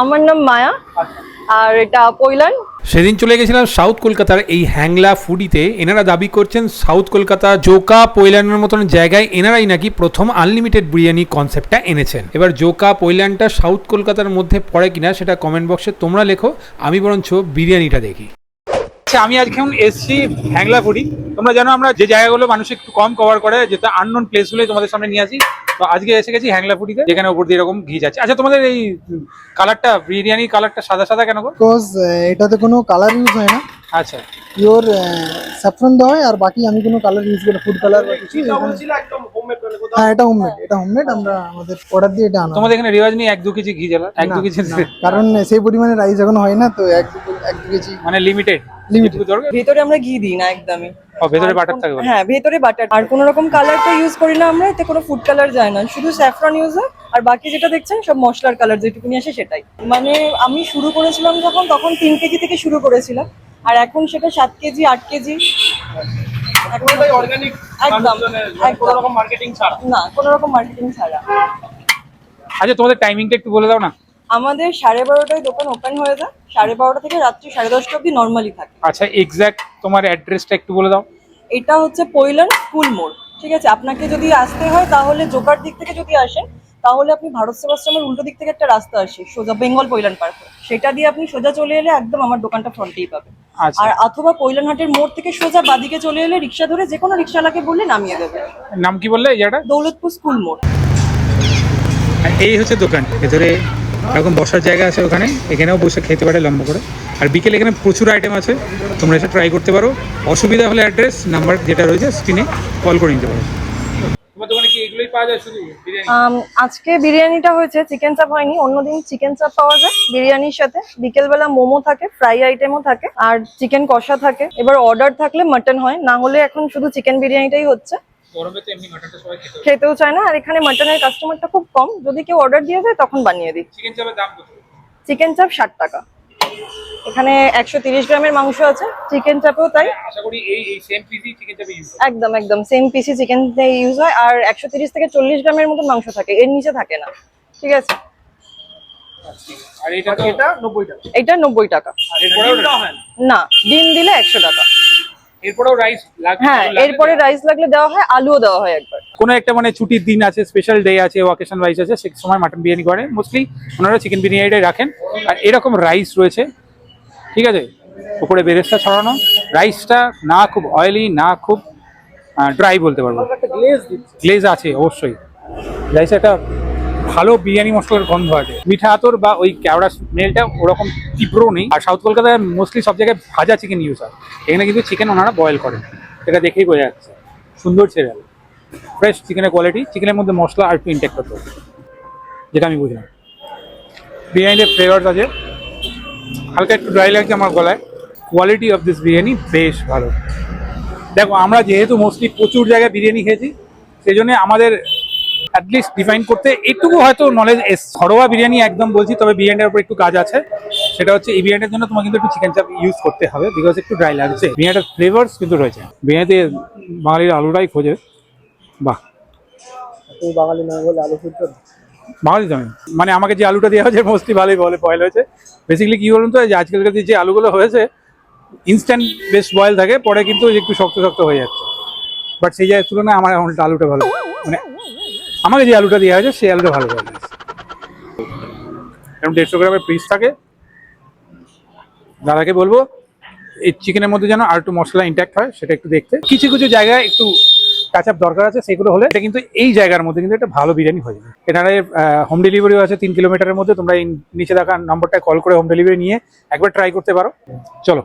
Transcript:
আমার নাম মায়া, আর এটা পৈলান। সেদিন চলে গেছিলাম সাউথ কলকাতার এই হ্যাংলা ফুডিতে। এনারা দাবি করছেন সাউথ কলকাতা জোকা পৈলানের মতন জায়গায় এনারাই নাকি প্রথম আনলিমিটেড বিরিয়ানি কনসেপ্টটা এনেছেন। এবার জোকা পৈলানটা সাউথ কলকাতার মধ্যে পড়ে কিনা সেটা কমেন্ট বক্সে তোমরা লেখো, আমি বরঞ্চ বিরিয়ানিটা দেখি। আমি আজকে এসেছি হ্যাংলা ফুডি। তোমরা জানো আমরা যে জায়গাগুলো মানুষ একটু কম কভার করে, যেটা আননোন প্লেসগুলোই তোমাদের সামনে নিয়ে আসি। তো আজকে এসে গেছি হ্যাংলা ফুডিতে, যেখানে উপর দিয়ে এরকম ঘি যাচ্ছে। আচ্ছা, তোমাদের এই কালারটা, বিরিয়ানির কালারটা সাদা সাদা কেন গো? বিকজ এটাতে কোনো কালার ইউজ হয় না, আচ্ছা, পিওর স্যাফরন দেওয়া হয়, আর বাকি আমি কোনো কালার ইউজ করি, ফুড কালার বা কিছু। হ্যাঁ, এটা হোমমেড আমরা আমাদের অর্ডার দিয়ে এটা আনা। তোমাদের এখানে রেওয়াজ নেই 1-2 কেজি ঘি জ্বালা? 1-2 কেজি কারণ সেই পরিমাণে রাইস এখন হয় না, তো 1-2 কেজি মানে লিমিটেড। ভেতরে আমরা ঘি দিই না একদমই। ভেতরে বাটার থাকে? হ্যাঁ, ভেতরে বাটার। আর কোনো রকম কালার তো ইউজ করি না আমরা, এতে কোনো ফুড কালার যায় না, শুধু স্যাফরন ইউজ হয়। আর বাকি যেটা দেখছেন সব মশলার কালার যেটুকুনি আসে সেটাই। মানে আমি শুরু করেছিলাম তখন 3 কেজি থেকে শুরু করেছিলাম, আর এখন সেটা 7 কেজি 8 কেজি। অর্গানিক, একদম কোনো রকম মার্কেটিং ছাড়া। না, কোনো রকম মার্কেটিং ছাড়া। আচ্ছা, তোমাদের টাইমিংটা একটু বলে দাও না। আমাদের 12:30টায় দোকান ওপেন হয়ে যায়, 12:30 থেকে রাত্রি 10:30 অবধি নর্মালি থাকে। আচ্ছা, এক্স্যাক্ট তোমার অ্যাড্রেসটা একটু বলে দাও। এটা হচ্ছে পৈলান স্কুল মোড়, ঠিক আছে? আপনাকে যদি আসতে হয় তাহলে জোকার দিক থেকে যদি আসেন, তাহলে আপনি ভারত সেবাশ্রমের উল্টো দিক থেকে একটা রাস্তা আসে সোজা বেঙ্গল পৈলান পার্ক, সেটা দিয়ে আপনি সোজা চলে এলে একদম আমার দোকানটা ফ্রন্টেই পাবেন। আচ্ছা, আর অথবা পৈলানহাটের মোড় থেকে সোজা বাদিকে চলে এলে রিক্সা ধরে যে কোনো রিক্সাওয়ালাকে বললে নামিয়ে দেবে। নাম কি বললে এই জায়গাটা? দৌলতপুর স্কুল মোড়। এই হচ্ছে দোকান, ভেতরে এরকম বসার জায়গা আছে, ওখানে এখানেও বসে খেতে পারে লম্বা করে। আর বিকেলে এখানে প্রচুর আইটেম আছে, তোমরা এসে ট্রাই করতে পারো। অসুবিধা হলে অ্যাড্রেস নাম্বার যেটা রয়েছে স্ক্রিনে কল করে নিতে পারো। তোমার দোকানে কি এগুলোই পাওয়া যায় শুধু বিরিয়ানি? আজকে বিরিয়ানিটা হয়েছে, চিকেন চাপ হয়নি। অন্যদিন চিকেন চাপ পাওয়া যায় বিরিয়ানির সাথে। বিকেলবেলা মোমো থাকে, ফ্রাই আইটেমও থাকে, আর চিকেন কষা থাকে। এবার অর্ডার থাকলে মাটন হয়, না হলে এখন শুধু চিকেন বিরিয়ানিটাই হচ্ছে। গরমে তো এমনি মাটনটা সবাই খেতেও চায় না, আর এখানে মাটনের কাস্টমারটা খুব কম। যদি কেউ অর্ডার দিয়ে যায় তখন বানিয়ে দিই। চিকেন চাপের দাম কত? চিকেন চাপ 60 টাকা। এখানে 130 গ্রামের মাংস আছে, চিকেন চাপেও তাই। আশা করি এই সেম পিসি চিকেন চাপে ইউজ একদম সেম পিসি চিকেন ইউজ হয়। আর 130 থেকে 40 গ্রামের মতো মাংস থাকে, এর নিচে থাকে না, ঠিক আছে? আর এটা 90 টাকা। এটা 90 টাকা। এরপরেও না, ডিম দিলে 100 টাকা। এরপরেও রাইস লাগে? হ্যাঁ, এরপরে রাইস লাগলে দেওয়া হয়, আলুও দেওয়া হয় একবার। কোনো একটা মানে ছুটির দিন আছে, স্পেশাল ডে আছে, ওকেশন ওয়াইজ আছে, সেই সময় মাটন বিরিয়ানি করে। মোস্টলি ওনারা চিকেন বিরিয়ানিটাই রাখেন। আর এরকম রাইস রয়েছে, ঠিক আছে, উপরে বেরেস্তা ছড়ানো। রাইসটা না খুব অয়েলি, না খুব ড্রাই বলতে পারবো। গ্লেজ আছে অবশ্যই। রাইসে একটা ভালো বিরিয়ানি মশলার গন্ধ আছে। মিঠা আতর বা ওই কেওড়া স্মেলটা ওরকম তীব্র নেই। আর সাউথ কলকাতায় মোস্টলি সব জায়গায় ভাজা চিকেন ইউজ হয়, এখানে কিন্তু চিকেন ওনারা বয়েল করেন, এটা দেখেই বোঝা যাচ্ছে। সুন্দর সিরিয়াল, ফ্রেশ চিকেনের কোয়ালিটি। চিকেনের মধ্যে মশলা আর একটু ইনটেক করতে হবে, যেটা আমি বুঝলাম। বিরিয়ানিতে ফ্লেভারস আছে, হালকা একটু ড্রাই লাগছে আমার গলায়। কোয়ালিটি অফ দিস বিরিয়ানি বেশ ভালো। দেখো, আমরা যেহেতু মোস্টলি প্রচুর জায়গায় বিরিয়ানি খেয়েছি, সেই জন্য আমাদের অ্যাটলিস্ট ডিফাইন করতে একটুকু হয়তো নলেজ ঘরোয়া বিরিয়ানি একদম বলছি, তবে বিরিয়ানির উপর একটু কাজ আছে। সেটা হচ্ছে এই বিরিয়ানির জন্য তোমার কিন্তু একটু চিকেন চাপ ইউজ করতে হবে, বিকজ একটু ড্রাই লাগছে। বিরিয়ানিটার ফ্লেভার্স কিন্তু রয়েছে। বিরিয়ানিতে বাঙালির আলুটাই খোঁজে। বাহ, বাঙালি নয় বলে আলু ফুট বাঙালি তো আমি, মানে আমাকে যে আলুটা দেওয়া হয়েছে মোস্টলি ভালোই বলে বয়েল হয়েছে। বেসিক্যালি কি বলুন তো, যে আজকালকার যে আলুগুলো হয়েছে ইনস্ট্যান্ট বেস্ট বয়েল থাকে, পরে কিন্তু একটু শক্ত শক্ত হয়ে যাচ্ছে। বাট সেই জায়গার তুলনায় আমার আলুটা ভালো, মানে আমাকে যে আলুটা দেওয়া হয়েছে সেই আলুটা ভালো বয়েল হয়েছে। এরকম 150 গ্রামের পিস থাকে। দাদাকে বলবো এই চিকেনের মধ্যে যেন আর একটু মশলা ইনট্যাক্ট হয়, সেটা একটু দেখতে। কিছু কিছু জায়গায় একটু টাচ আপ দরকার আছে, সেগুলো হলে এটা কিন্তু এই জায়গার মধ্যে কিন্তু একটা ভালো বিরিয়ানি হয়ে যাবে। এখানে হোম ডেলিভারিও আছে 3 কিলোমিটারের মধ্যে। তোমরা এই নিচে দেখা নম্বরটায় কল করে হোম ডেলিভারি নিয়ে একবার ট্রাই করতে পারো। চলো।